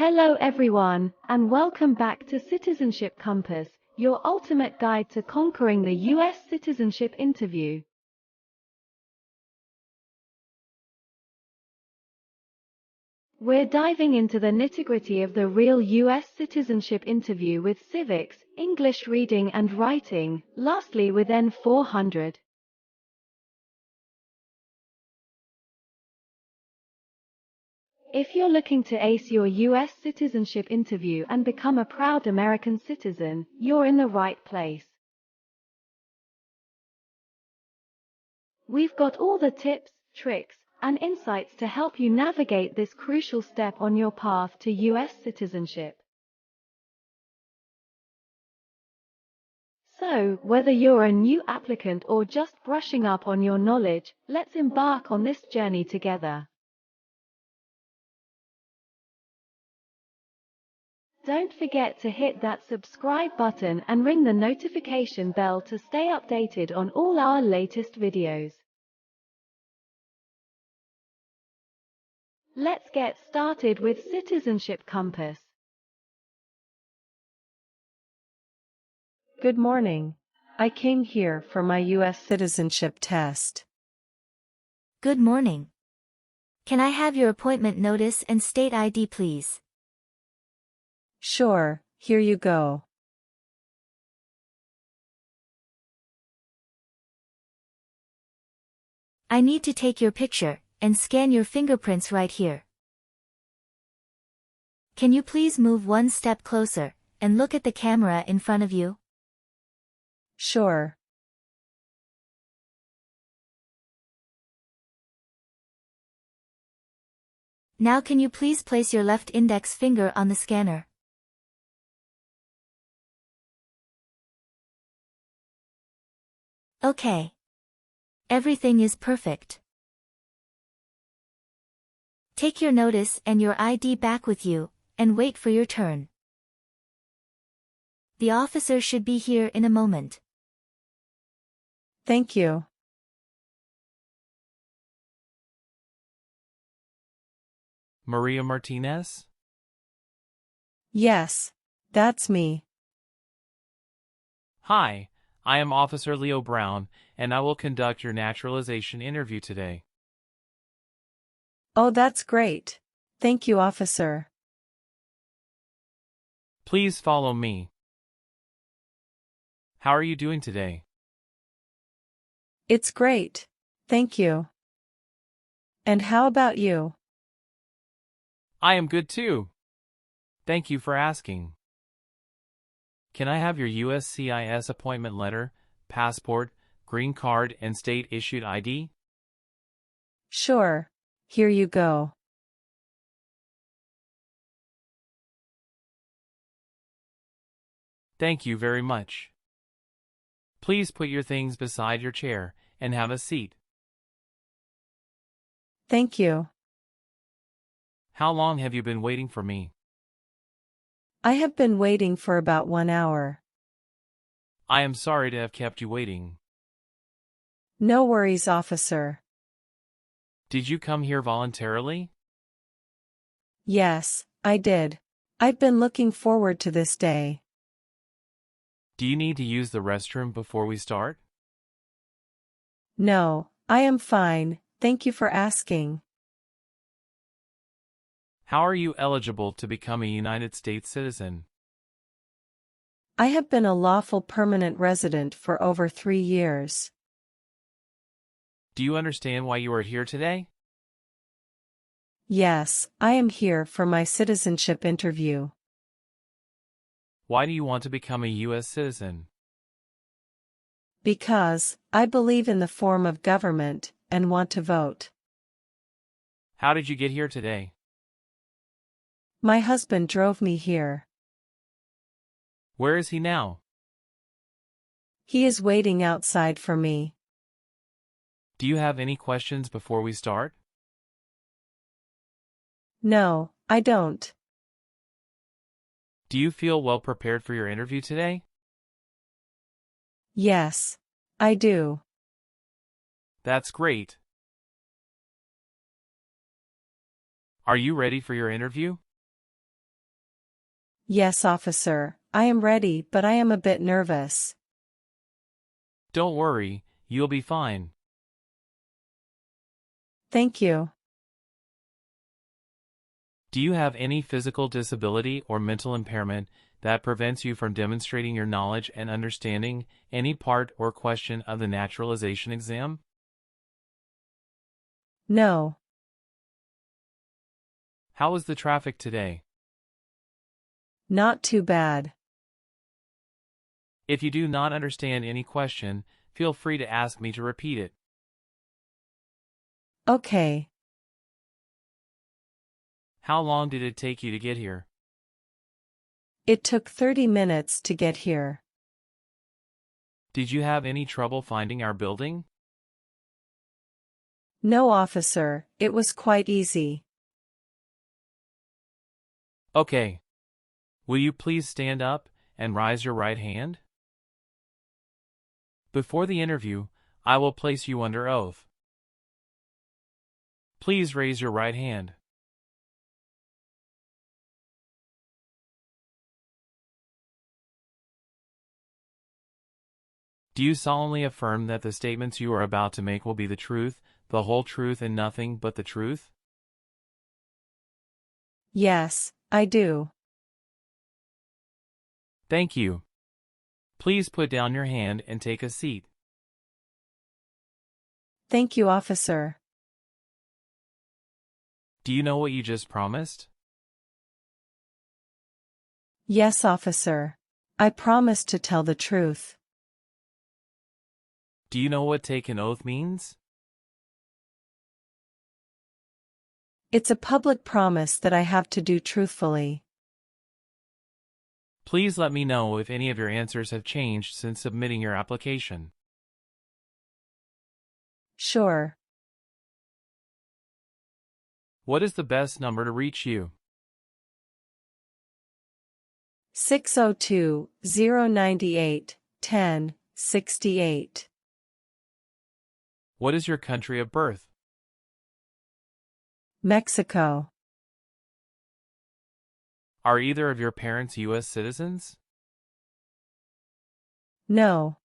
Hello everyone, and welcome back to Citizenship Compass, your ultimate guide to conquering the US citizenship interview. We're diving into the nitty-gritty of the real US citizenship interview with civics, English reading and writing, lastly with N400. If you're looking to ace your US citizenship interview and become a proud American citizen, you're in the right place. We've got all the tips, tricks, and insights to help you navigate this crucial step on your path to US citizenship. So, whether you're a new applicant or just brushing up on your knowledge, let's embark on this journey together. Don't forget to hit that subscribe button and ring the notification bell to stay updated on all our latest videos. Let's get started with Citizenship Compass. Good morning. I came here for my US citizenship test. Good morning. Can I have your appointment notice and state ID, please? Sure, here you go. I need to take your picture and scan your fingerprints right here. Can you please move one step closer and look at the camera in front of you? Sure. Now can you please place your left index finger on the scanner? Okay. Everything is perfect. Take your notice and your ID back with you, and wait for your turn. The officer should be here in a moment. Thank you. Maria Martinez? Yes, that's me. Hi, I am Officer Leo Brown, and I will conduct your naturalization interview today. Oh, that's great. Thank you, officer. Please follow me. How are you doing today? It's great. Thank you. And how about you? I am good too. Thank you for asking. Can I have your USCIS appointment letter, passport, green card, and state-issued ID? Sure. Here you go. Thank you very much. Please put your things beside your chair and have a seat. Thank you. How long have you been waiting for me? I have been waiting for about 1 hour. I am sorry to have kept you waiting. No worries, officer. Did you come here voluntarily? Yes, I did. I've been looking forward to this day. Do you need to use the restroom before we start? No, I am fine, thank you for asking. How are you eligible to become a United States citizen? I have been a lawful permanent resident for over 3 years. Do you understand why you are here today? Yes, I am here for my citizenship interview. Why do you want to become a U.S. citizen? Because I believe in the form of government and want to vote. How did you get here today? My husband drove me here. Where is he now? He is waiting outside for me. Do you have any questions before we start? No, I don't. Do you feel well prepared for your interview today? Yes, I do. That's great. Are you ready for your interview? Yes, officer, I am ready, but I am a bit nervous. Don't worry, you'll be fine. Thank you. Do you have any physical disability or mental impairment that prevents you from demonstrating your knowledge and understanding any part or question of the naturalization exam? No. How was the traffic today? Not too bad. If you do not understand any question, feel free to ask me to repeat it. Okay. How long did it take you to get here? It took 30 minutes to get here. Did you have any trouble finding our building? No, officer, it was quite easy. Okay. Will you please stand up and raise your right hand? Before the interview, I will place you under oath. Please raise your right hand. Do you solemnly affirm that the statements you are about to make will be the truth, the whole truth, and nothing but the truth? Yes, I do. Thank you. Please put down your hand and take a seat. Thank you, officer. Do you know what you just promised? Yes, officer. I promise to tell the truth. Do you know what take an oath means? It's a public promise that I have to do truthfully. Please let me know if any of your answers have changed since submitting your application. Sure. What is the best number to reach you? 602-098-1068. What is your country of birth? Mexico. Are either of your parents US citizens? No.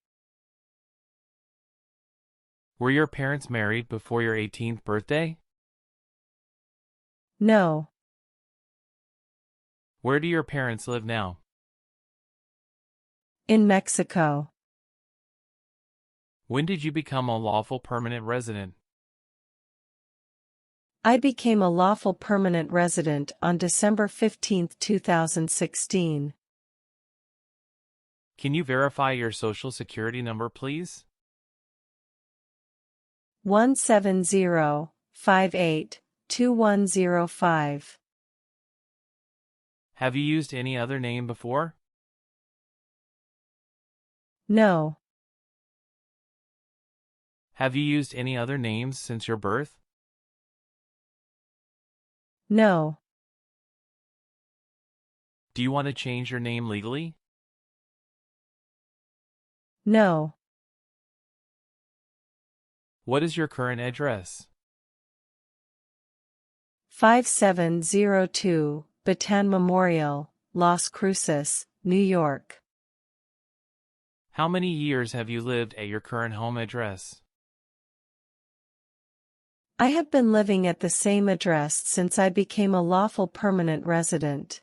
Were your parents married before your 18th birthday? No. Where do your parents live now? In Mexico. When did you become a lawful permanent resident? I became a lawful permanent resident on December 15, 2016. Can you verify your social security number, please? 170582105. Have you used any other name before? No. Have you used any other names since your birth? No. Do you want to change your name legally? No. What is your current address? 5702 Bataan Memorial, Las Cruces, New York. How many years have you lived at your current home address? I have been living at the same address since I became a lawful permanent resident.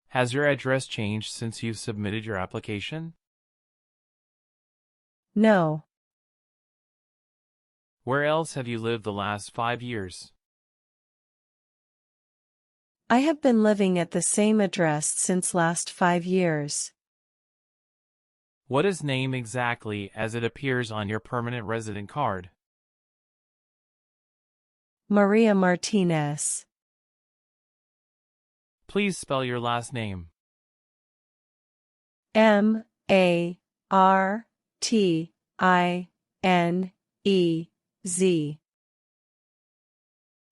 Has your address changed since you've submitted your application? No. Where else have you lived the last 5 years? I have been living at the same address since last 5 years. What is name exactly as it appears on your permanent resident card? Maria Martinez. Please spell your last name. Martinez.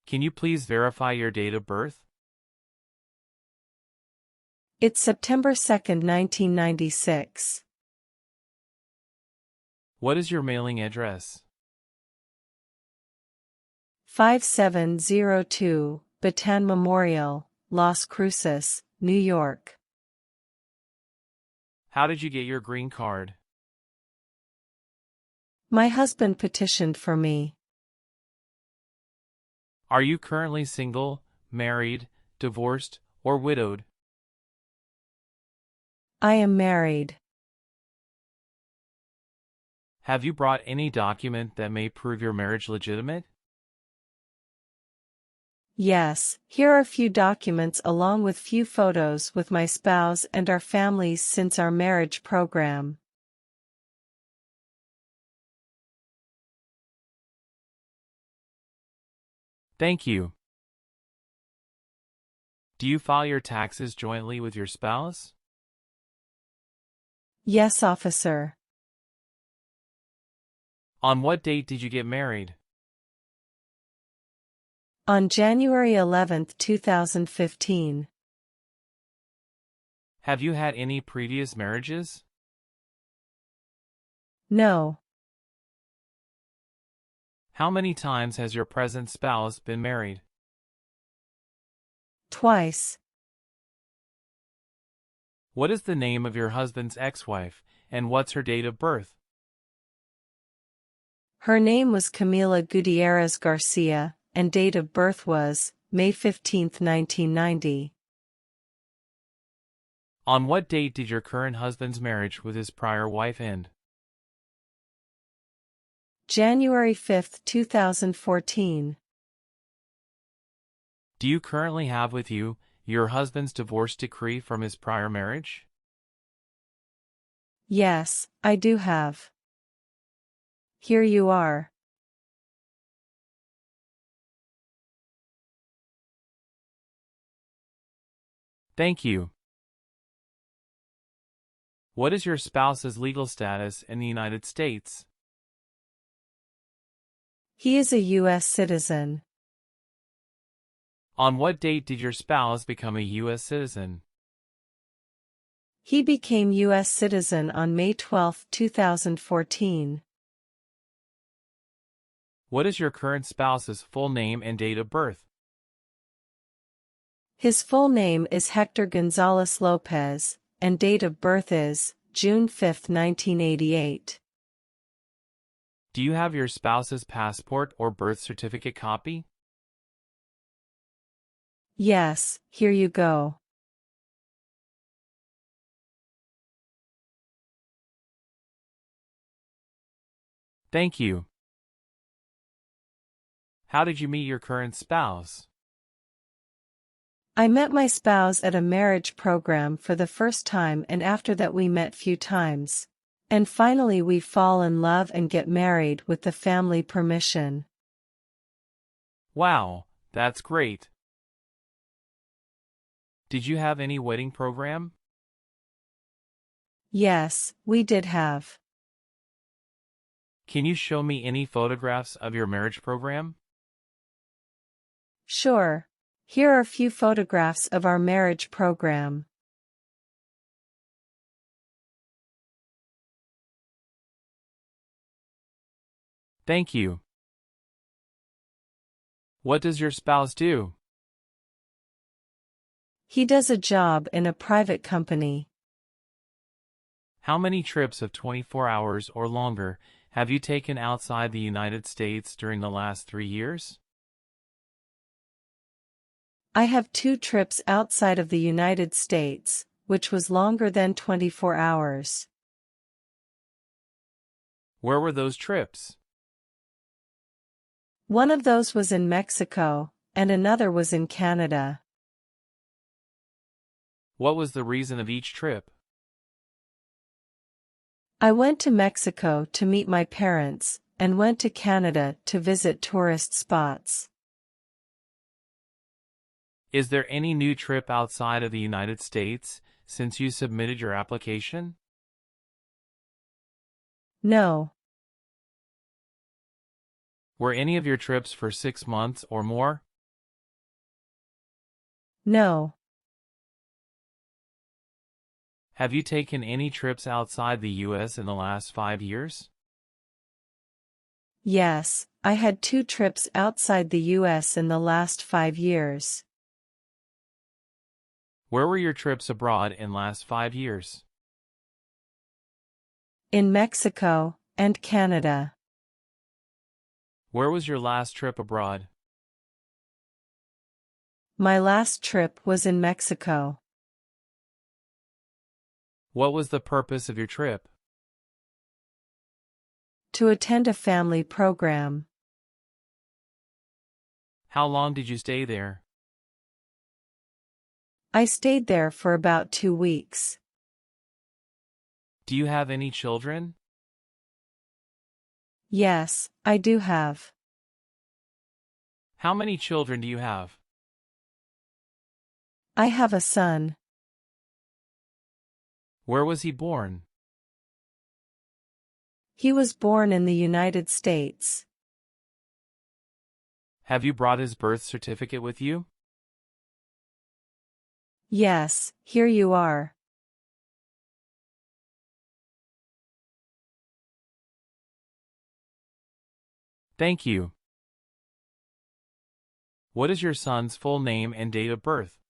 Can you please verify your date of birth? It's September 2nd, 1996. What is your mailing address? 5702 Bataan Memorial, Las Cruces, New York. How did you get your green card? My husband petitioned for me. Are you currently single, married, divorced, or widowed? I am married. Have you brought any document that may prove your marriage legitimate? Yes, here are a few documents along with few photos with my spouse and our families since our marriage program. Thank you. Do you file your taxes jointly with your spouse? Yes, officer. On what date did you get married? On January 11, 2015. Have you had any previous marriages? No. How many times has your present spouse been married? Twice. What is the name of your husband's ex-wife, and what's her date of birth? Her name was Camila Gutierrez Garcia, and date of birth was May 15, 1990. On what date did your current husband's marriage with his prior wife end? January 5, 2014. Do you currently have with you your husband's divorce decree from his prior marriage? Yes, I do have. Here you are. Thank you. What is your spouse's legal status in the United States? He is a US citizen. On what date did your spouse become a U.S. citizen? He became US citizen on May 12, 2014. What is your current spouse's full name and date of birth? His full name is Hector Gonzalez Lopez, and date of birth is June 5, 1988. Do you have your spouse's passport or birth certificate copy? Yes, here you go. Thank you. How did you meet your current spouse? I met my spouse at a marriage program for the first time, and after that we met few times. And finally we fall in love and get married with the family permission. Wow, that's great. Did you have any wedding program? Yes, we did have. Can you show me any photographs of your marriage program? Sure. Here are a few photographs of our marriage program. Thank you. What does your spouse do? He does a job in a private company. How many trips of 24 hours or longer have you taken outside the United States during the last 3 years? I have 2 trips outside of the United States, which was longer than 24 hours. Where were those trips? One of those was in Mexico, and another was in Canada. What was the reason of each trip? I went to Mexico to meet my parents, and went to Canada to visit tourist spots. Is there any new trip outside of the United States since you submitted your application? No. Were any of your trips for 6 months or more? No. Have you taken any trips outside the U.S. in the last 5 years? Yes, I had 2 trips outside the US in the last 5 years. Where were your trips abroad in last 5 years? In Mexico and Canada. Where was your last trip abroad? My last trip was in Mexico. What was the purpose of your trip? To attend a family program. How long did you stay there? I stayed there for about 2 weeks. Do you have any children? Yes, I do have. How many children do you have? I have a son. Where was he born? He was born in the United States. Have you brought his birth certificate with you? Yes, here you are. Thank you. What is your son's full name and date of birth?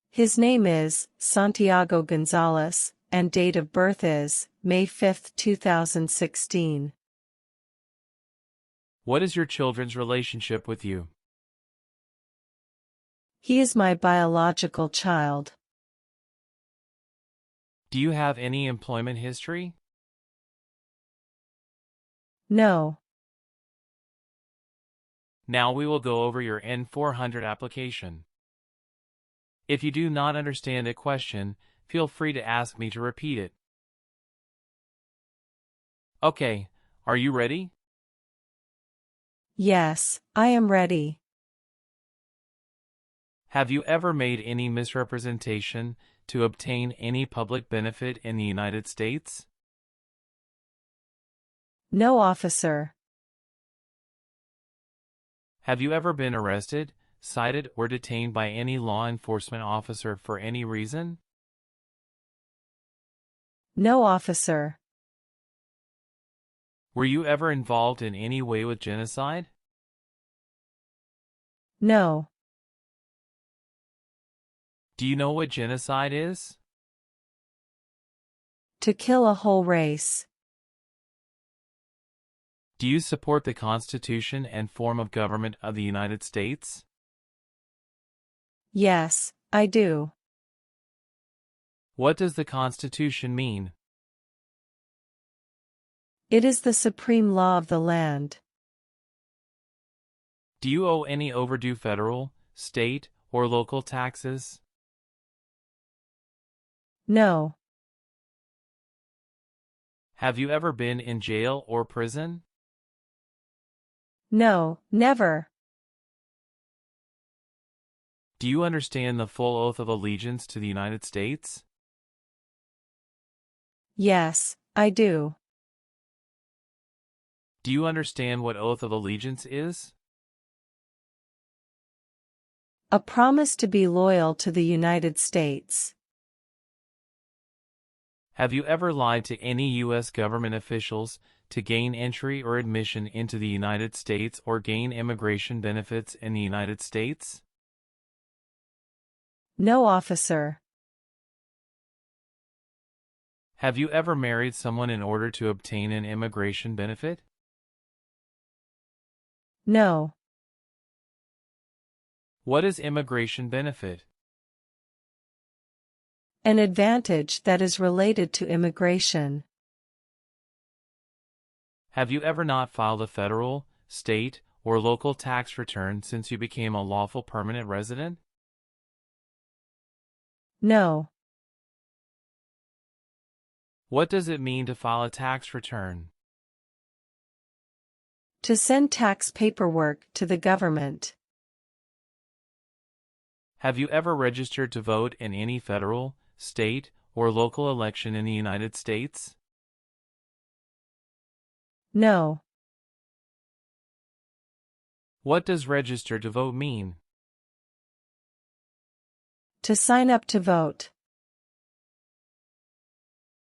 His name is Santiago Gonzalez, and date of birth is May 5, 2016. What is your children's relationship with you? He is my biological child. Do you have any employment history? No. Now we will go over your N400 application. If you do not understand a question, feel free to ask me to repeat it. Okay, are you ready? Yes, I am ready. Have you ever made any misrepresentation to obtain any public benefit in the United States? No, officer. Have you ever been arrested, cited, or detained by any law enforcement officer for any reason? No, officer. Were you ever involved in any way with genocide? No. Do you know what genocide is? To kill a whole race. Do you support the Constitution and form of government of the United States? Yes, I do. What does the Constitution mean? It is the supreme law of the land. Do you owe any overdue federal, state, or local taxes? No. Have you ever been in jail or prison? No, never. Do you understand the full oath of allegiance to the United States? Yes, I do. Do you understand what oath of allegiance is? A promise to be loyal to the United States. Have you ever lied to any U.S. government officials to gain entry or admission into the United States or gain immigration benefits in the United States? No, officer. Have you ever married someone in order to obtain an immigration benefit? No. What is immigration benefit? An advantage that is related to immigration. Have you ever not filed a federal, state, or local tax return since you became a lawful permanent resident? No. What does it mean to file a tax return? To send tax paperwork to the government. Have you ever registered to vote in any federal, state, or local election in the United States? No. What does register to vote mean? To sign up to vote.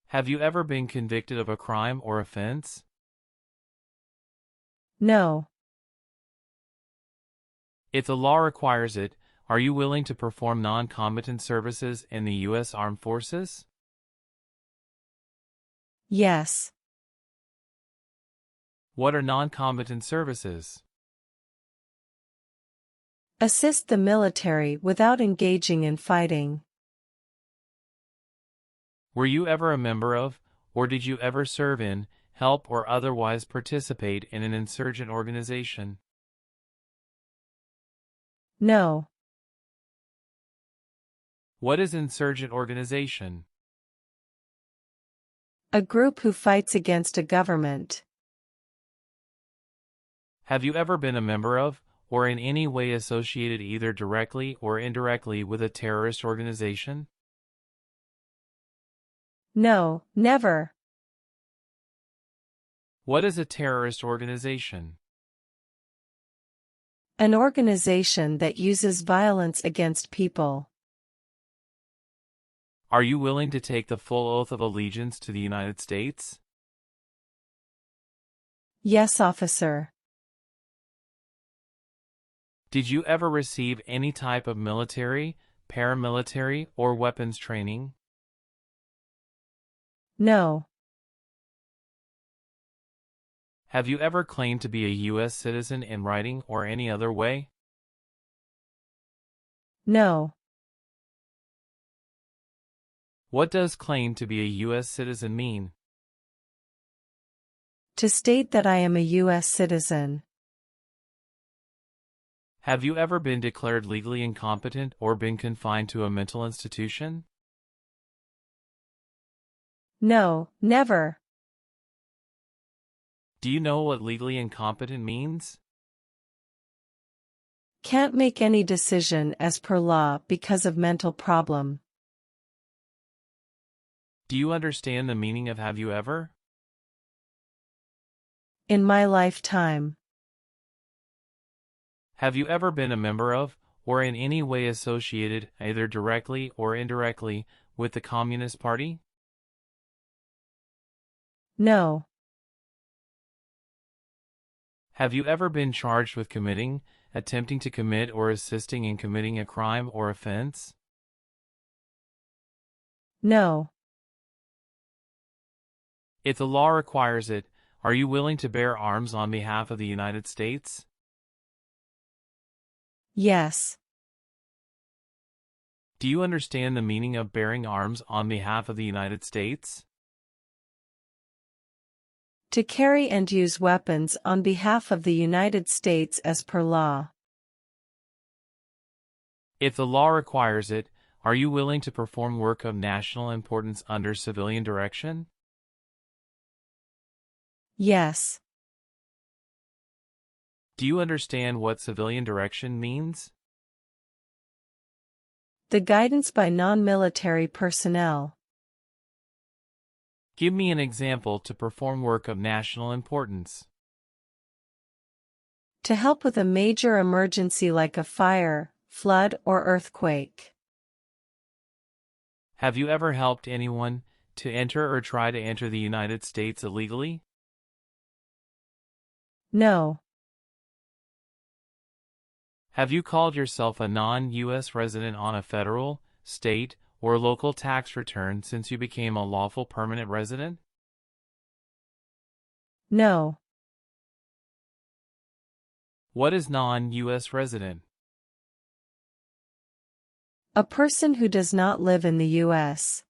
Have you ever been convicted of a crime or offense? No. If the law requires it, Are you willing to perform non-combatant services in the U.S. Armed Forces? Yes. What are non-combatant services? Assist the military without engaging in fighting. Were you ever a member of, or did you ever serve in, help or otherwise participate in an insurgent organization? No. What is insurgent organization? A group who fights against a government. Have you ever been a member of, or in any way associated either directly or indirectly with a terrorist organization? No, never. What is a terrorist organization? An organization that uses violence against people. Are you willing to take the full oath of allegiance to the United States? Yes, officer. Did you ever receive any type of military, paramilitary, or weapons training? No. Have you ever claimed to be a U.S. citizen in writing or any other way? No. What does claim to be a U.S. citizen mean? To state that I am a U.S. citizen. Have you ever been declared legally incompetent or been confined to a mental institution? No, never. Do you know what legally incompetent means? Can't make any decision as per law because of mental problem. Do you understand the meaning of have you ever? In my lifetime. Have you ever been a member of, or in any way associated, either directly or indirectly, with the Communist Party? No. Have you ever been charged with committing, attempting to commit, or assisting in committing a crime or offense? No. If the law requires it, are you willing to bear arms on behalf of the United States? Yes. Do you understand the meaning of bearing arms on behalf of the United States? To carry and use weapons on behalf of the United States as per law. If the law requires it, are you willing to perform work of national importance under civilian direction? Yes. Do you understand what civilian direction means? The guidance by non-military personnel. Give me an example to perform work of national importance. To help with a major emergency like a fire, flood, or earthquake. Have you ever helped anyone to enter or try to enter the United States illegally? No. Have you called yourself a non-U.S. resident on a federal, state, or local tax return since you became a lawful permanent resident? No. What is non-U.S. resident? A person who does not live in the U.S.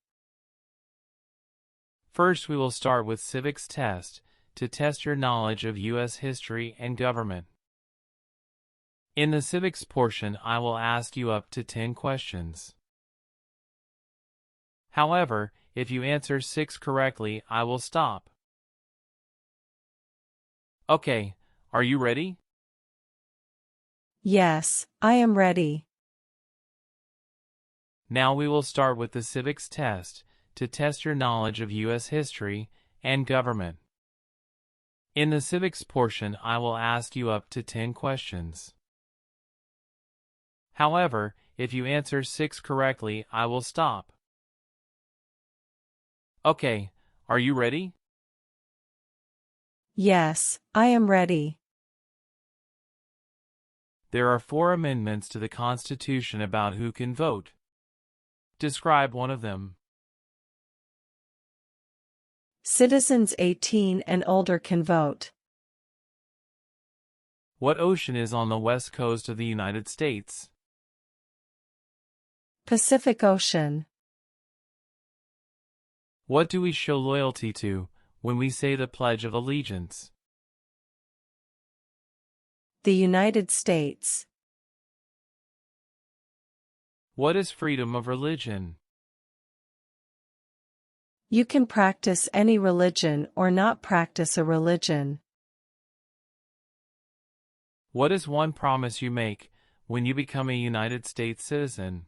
First, we will start with civics test to test your knowledge of U.S. history and government. In the civics portion, I will ask you up to 10 questions. However, if you answer 6 correctly, I will stop. Okay, are you ready? Yes, I am ready. Now we will start with the civics test to test your knowledge of U.S. history and government. In the civics portion, I will ask you up to 10 questions. However, if you answer 6 correctly, I will stop. Okay, are you ready? Yes, I am ready. There are 4 amendments to the Constitution about who can vote. Describe one of them. Citizens 18 and older can vote. What ocean is on the west coast of the United States? Pacific Ocean. What do we show loyalty to when we say the Pledge of Allegiance? The United States. What is freedom of religion? You can practice any religion or not practice a religion. What is one promise you make when you become a United States citizen?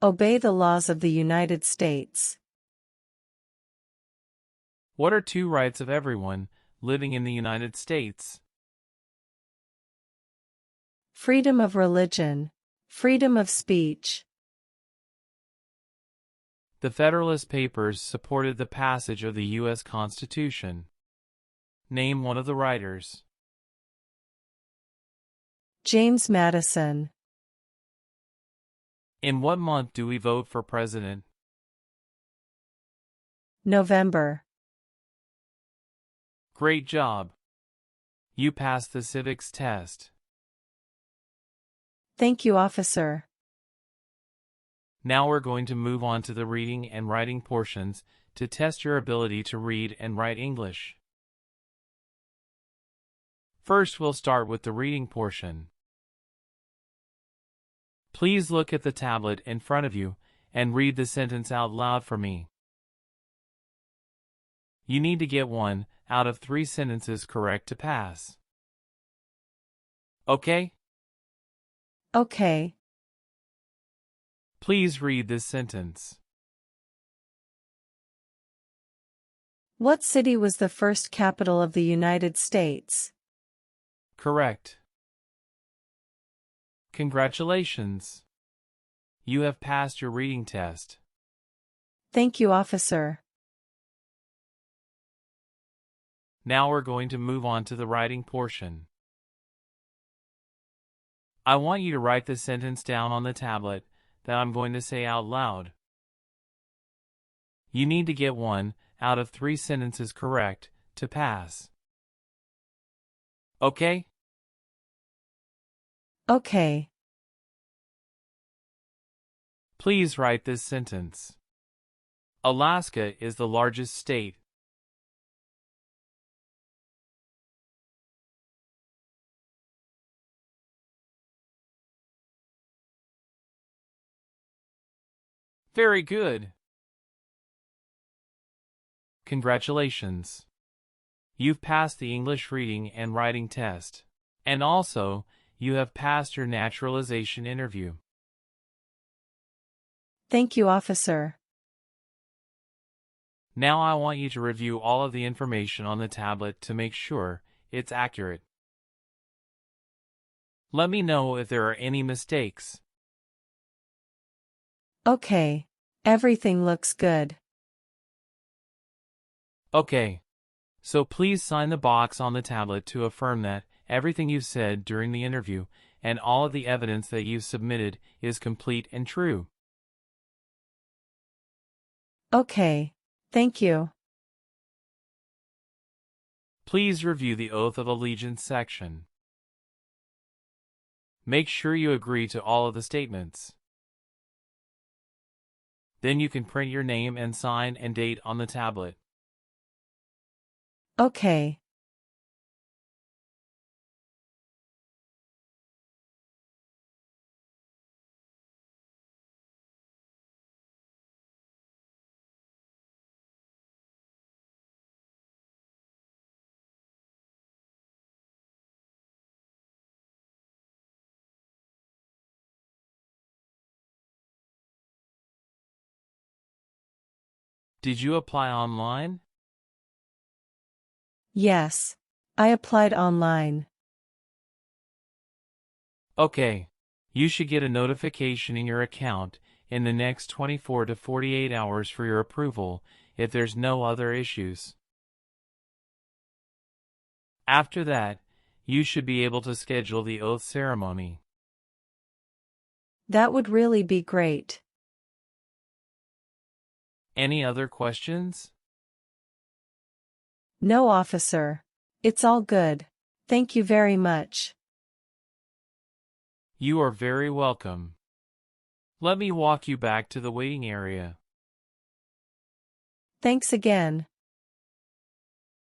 Obey the laws of the United States. What are 2 rights of everyone living in the United States? Freedom of religion. Freedom of speech. The Federalist Papers supported the passage of the U.S. Constitution. Name one of the writers. James Madison. In what month do we vote for president? November. Great job. You passed the civics test. Thank you, officer. Now we're going to move on to the reading and writing portions to test your ability to read and write English. First, we'll start with the reading portion. Please look at the tablet in front of you and read the sentence out loud for me. You need to get 1 out of 3 sentences correct to pass. Okay? Okay. Please read this sentence. What city was the first capital of the United States? Correct. Congratulations. You have passed your reading test. Thank you, officer. Now we're going to move on to the writing portion. I want you to write the sentence down on the tablet that I'm going to say out loud. You need to get 1 out of 3 sentences correct to pass. Okay? Okay. Please write this sentence. Alaska is the largest state. Very good. Congratulations. You've passed the English reading and writing test. And also, you have passed your naturalization interview. Thank you, officer. Now I want you to review all of the information on the tablet to make sure it's accurate. Let me know if there are any mistakes. Okay. Everything looks good. Okay. So please sign the box on the tablet to affirm that everything you've said during the interview and all of the evidence that you've submitted is complete and true. Okay. Thank you. Please review the Oath of Allegiance section. Make sure you agree to all of the statements. Then you can print your name and sign and date on the tablet. Okay. Did you apply online? Yes. I applied online. Okay. You should get a notification in your account in the next 24 to 48 hours for your approval if there's no other issues. After that, You should be able to schedule the oath ceremony. That would really be great. Any other questions? No, officer. It's all good. Thank you very much. You are very welcome. Let me walk you back to the waiting area. Thanks again.